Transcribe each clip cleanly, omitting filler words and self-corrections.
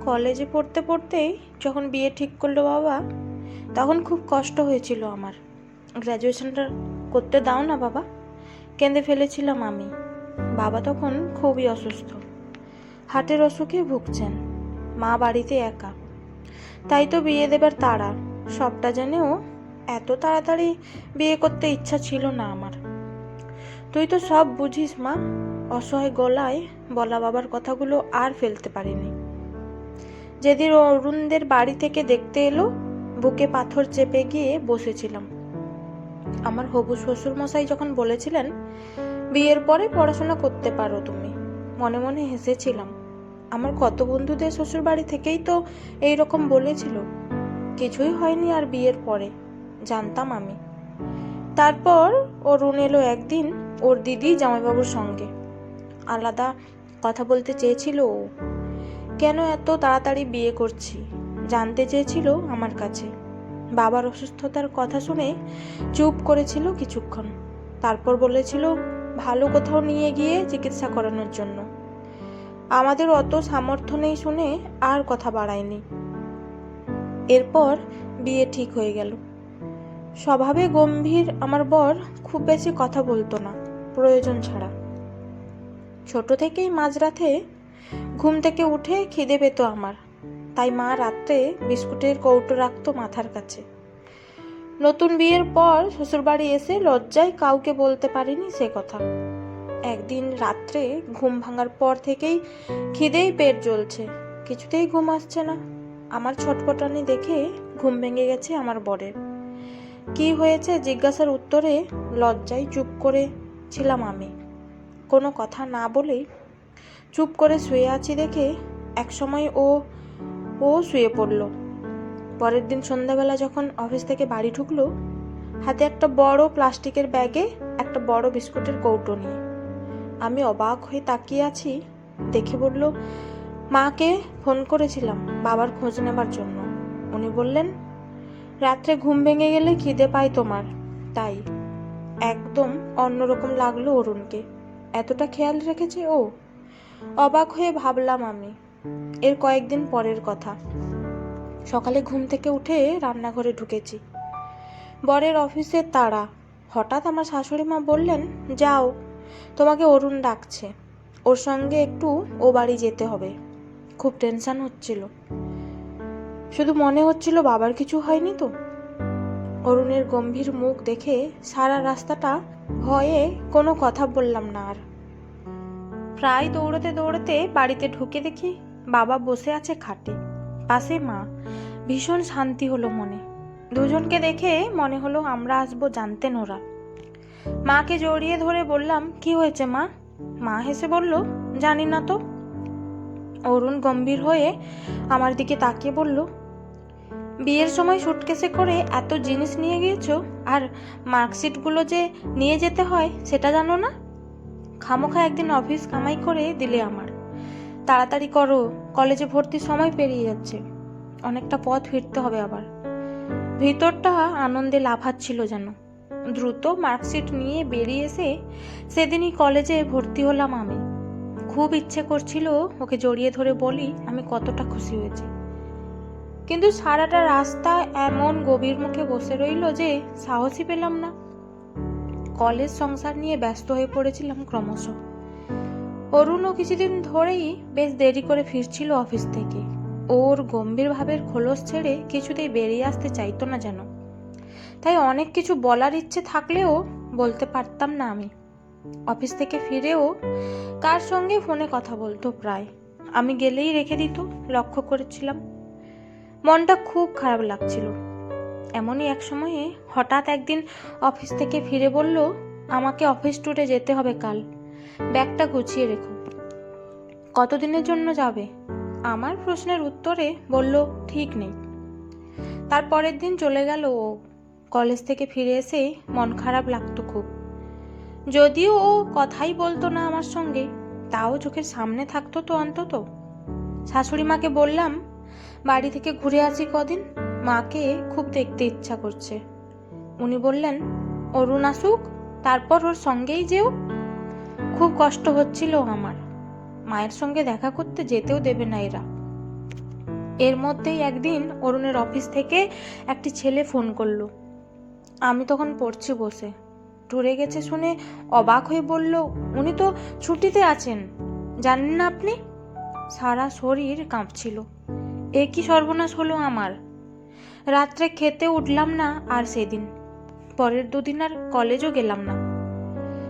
কলেজে পড়তে পড়তেই যখন বিয়ে ঠিক করলো বাবা, তখন খুব কষ্ট হয়েছিল আমার। গ্র্যাজুয়েশনটা করতে দাও না বাবা, কেঁদে ফেলেছিলাম আমি। বাবা তখন খুবই অসুস্থ, হার্টের অসুখে ভুগছেন, মা বাড়িতে একা। তাই তো বিয়ে দেবার তাড়া। সবটা জেনেও এত তাড়াতাড়ি বিয়ে করতে ইচ্ছা ছিল না আমার। তুই তো সব বুঝিস মা। অসহায় গলায় বলা বাবার কথাগুলো আর ফেলতে পারিনি। যেদিন অরুণদের বাড়ি থেকে দেখতে এলো, বুকে পাথর চেপে গিয়ে বসেছিলাম। আমার হবু শ্বশুর মশাই যখন বলেছিলেন বিয়ের পরে পড়াশোনা করতে পারো তুমি, মনে মনে হেসেছিলাম। আমার কত বন্ধুদের শ্বশুর বাড়ি থেকেই তো এইরকম বলেছিল। কিছুই হয়নি আর বিয়ের পরে, জানতাম আমি। তারপর অরুণ এলো একদিন ওর দিদি জামাইবাবুর সঙ্গে। আলাদা কথা বলতে চেয়েছিল ও, কেন এত তাড়াতাড়ি বিয়ে করছি জানতে চেয়েছিল আমার কাছে। বাবার অসুস্থতার কথা শুনে চুপ করেছিল কিছুক্ষণ, তারপর বলেছিল ভালো কোথাও নিয়ে গিয়ে চিকিৎসা করানোর জন্য। আমাদের অত সামর্থ্য নেই শুনে আর কথা বাড়ায়নি। এরপর বিয়ে ঠিক হয়ে গেল। স্বভাবে গম্ভীর আমার বর খুব বেশি কথা বলতো না প্রয়োজন ছাড়া। ছোট থেকেই মাঝরাতে ঘুম থেকে উঠে খিদে পেত আমার, তাই মা রাত্রে বিস্কুটের কৌটো রাখতো মাথার কাছে। নতুন বিয়ের পর শ্বশুরবাড়ি এসে লজ্জায় কাউকে বলতে পারিনি সে কথা। একদিন রাত্রে ঘুম ভাঙার পর থেকেই খিদেই পেট জ্বলছে, কিছুতেই ঘুম আসছে না। আমার ছটফটানি দেখে ঘুম ভেঙে গেছে আমার বরের। কি হয়েছে জিজ্ঞাসার উত্তরে লজ্জায় চুপ করে ছিলাম আমি। কোনো কথা না বলেই চুপ করে শুয়ে আছি দেখে একসময় ও শুয়ে পড়ল। পরের দিন সন্ধ্যাবেলা যখন অফিস থেকে বাড়ি ঢুকলো, হাতে একটা বড় প্লাস্টিকের ব্যাগে একটা বড় বিস্কুটের কৌটো নিয়ে। আমি অবাক হয়ে তাকিয়ে আছি দেখে বলল, মাকে ফোন করেছিলাম বাবার খোঁজ নেবার জন্য। উনি বললেন রাত্রে ঘুম ভেঙে গেলে খিদে পায় তোমার, তাই। একদম অন্যরকম লাগলো অরুণকে, এতটা খেয়াল রেখেছে ও। অবাক হয়ে ভাবলাম আমি। এর কয়েকদিন পরের কথা। সকালে ঘুম থেকে উঠে রান্নাঘরে ঢুকেছি। বরের অফিসের তাড়া। হঠাৎ আমার শাশুড়ি মা বললেন, যাও, তোমাকে অরুণ ডাকছে, ওর সঙ্গে একটু ও বাড়ি যেতে হবে। খুব টেনশন হচ্ছিল, শুধু মনে হচ্ছিল বাবার কিছু হয়নি তো। অরুণের গম্ভীর মুখ দেখে সারা রাস্তাটা ভয়ে কোনো কথা বললাম না আর। প্রায় দৌড়তে দৌড়তে বাড়িতে ঢুকে দেখি বাবা বসে আছে খাটে, পাশে মা। ভীষণ শান্তি হলো মনে। দুজনকে দেখে মনে হলো আমরা আসবো জানতেন ওরা। মাকে জড়িয়ে ধরে বললাম, কি হয়েছে মা? মা হেসে বলল, জানি না তো। অরুণ গম্ভীর হয়ে আমার দিকে তাকিয়ে বলল, বিয়ের সময় সুটকেসে করে এত জিনিস নিয়ে গিয়েছো, আর মার্কশিটগুলো যে নিয়ে যেতে হয় সেটা জানো না? খামোখা একদিন অফিস কামাই করে দিলে আমার। তাড়াতাড়ি করো, কলেজে ভর্তির সময় পেরিয়ে যাচ্ছে, অনেকটা পথ ফিরতে হবে আবার। ভিতরটা আনন্দে লাফাচ্ছিল যেন। দ্রুত মার্কশিট নিয়ে বেরিয়ে এসে সেদিনই কলেজে ভর্তি হলাম আমি। খুব ইচ্ছে করছিল ওকে জড়িয়ে ধরে বলি আমি কতটা খুশি হয়েছি, কিন্তু সারাটা রাস্তা এমন গভীর মুখে বসে রইল যে সাহসই পেলাম না। কলেজ সংসার নিয়ে ব্যস্ত হয়ে পড়েছিলাম ক্রমশ। অরুণও কিছুদিন ধরেই বেশ দেরি করে ফিরছিল অফিস থেকে। ওর গম্ভীর ভাবের খোলস ছেড়ে কিছুতেই বেরিয়ে আসতে চাইতো না যেন। তাই অনেক কিছু বলার ইচ্ছে থাকলেও বলতে পারতাম না আমি। অফিস থেকে ফিরেও কার সঙ্গে ফোনে কথা বলতো প্রায়, আমি গেলেই রেখে দিত, লক্ষ্য করেছিলাম। মনটা খুব খারাপ লাগছিল। এমনই এক সময়ে হঠাৎ একদিন অফিস থেকে ফিরে বলল, আমাকে অফিস ট্যুরে যেতে হবে কাল, ব্যাগটা গুছিয়ে রেখো। কতদিনের জন্য যাবে? আমার প্রশ্নের উত্তরে বলল, ঠিক নেই। তারপরের দিন চলে গেল ও। কলেজ থেকে ফিরে এসে মন খারাপ লাগতো খুব। যদিও ও কথাই বলতো না আমার সঙ্গে, তাও চোখের সামনে থাকতো তো অন্তত। শাশুড়ি মাকে বললাম বাড়ি থেকে ঘুরে আসি কদিন, মাকে খুব দেখতে ইচ্ছা করছে। উনি বললেন, অরুণ আসুক, তারপর ওর সঙ্গেই যেও। খুব কষ্ট হচ্ছিল আমার। মায়ের সঙ্গে দেখা করতে যেতেও দেবে না এরা। এর মধ্যেই একদিন অরুণের অফিস থেকে একটি ছেলে ফোন করলো। আমি তখন পড়ছি বসে। ট্যুরে গেছে শুনে অবাক হয়ে বলল, উনি তো ছুটিতে আছেন, জানেন না আপনি? সারা শরীর কাঁপছিল। এ কি সর্বনাশ হলো আমার! রাত্রে খেতে উঠলাম না আর সেদিন। পরের দুদিন আর কলেজও গেলাম না।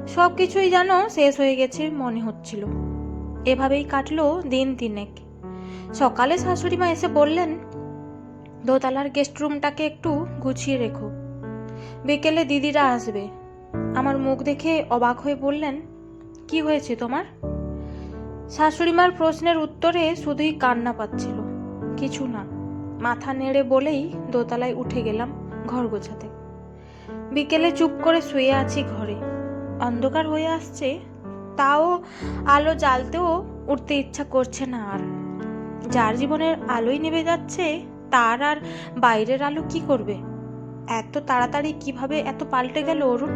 সব কিছুই যেন শেষ হয়ে গেছে মনে হচ্ছিল। এভাবেই কাটলো দিন তিনেক। সকালে শাশুড়িমা এসে বললেন, দোতলার গেস্ট রুমটাকে একটু গুছিয়ে রেখো, বিকেলে দিদিরা আসবে। আমার মুখ দেখে অবাক হয়ে বললেন, কি হয়েছে তোমার? শাশুড়িমার প্রশ্নের উত্তরে শুধুই কান্না পাচ্ছিল। কিছু না, মাথা নেড়ে বলেই দোতলায় উঠে গেলাম ঘর গোছাতে। বিকেলে চুপ করে শুয়ে আছি ঘরে। অন্ধকার হয়ে আসছে, তাও আলো জ্বালতেও উঠতে ইচ্ছা করছে না আর। যার জীবনের আলোই নিভে যাচ্ছে, তার আর বাইরের আলো কি করবে? এত তাড়াতাড়ি কিভাবে এত পাল্টে গেল অরুণ?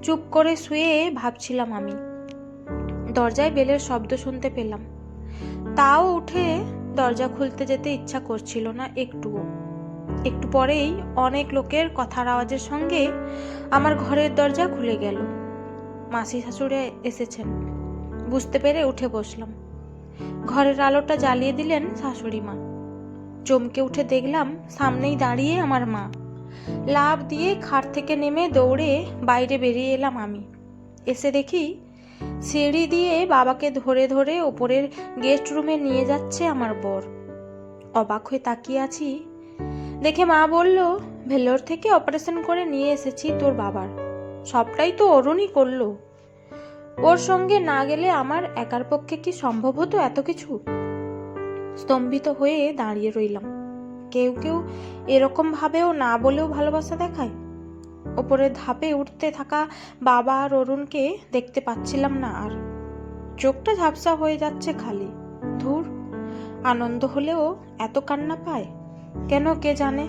চুপ করে শুয়ে ভাবছিলাম আমি। দরজায় বেলের শব্দ শুনতে পেলাম। তাও উঠে দরজা খুলতে যেতে ইচ্ছা করছিল না একটুও। একটু পরেই অনেক লোকের কথার আওয়াজের সঙ্গে আমার ঘরের দরজা খুলে গেল। মাসি শাশুড়ি এসেছেন বুঝতে পেরে উঠে বসলাম। ঘরের আলোটা জ্বালিয়ে দিলেন শাশুড়ি মা। চমকে উঠে দেখলাম সামনেই দাঁড়িয়ে আমার মা। লাফ দিয়ে খাট থেকে নেমে দৌড়ে বাইরে বেরিয়ে এলাম আমি। এসে দেখি সিঁড়ি দিয়ে বাবাকে ধরে ধরে ওপরের গেস্ট রুমে নিয়ে যাচ্ছে আমার বর। অবাক হয়ে তাকিয়ে আছি দেখে মা বলল, ভেলোর থেকে অপারেশন করে নিয়ে এসেছি তোর বাবার। সবটাই তো অরুণই করলো। ওর সঙ্গে না গেলে আমার একার পক্ষে কি সম্ভব হতো এত কিছু? স্তম্ভিত হয়ে দাঁড়িয়ে রইলাম। কেউ কেউ এরকম ভাবেও না বলেও ভালোবাসা দেখায়। ওপরের ধাপে উঠতে থাকা বাবা আর অরুণকে দেখতে পাচ্ছিলাম না আর। চোখটা ঝাপসা হয়ে যাচ্ছে খালি। ধুর, আনন্দ হলেও এত কান্না পায় কেন কে জানে।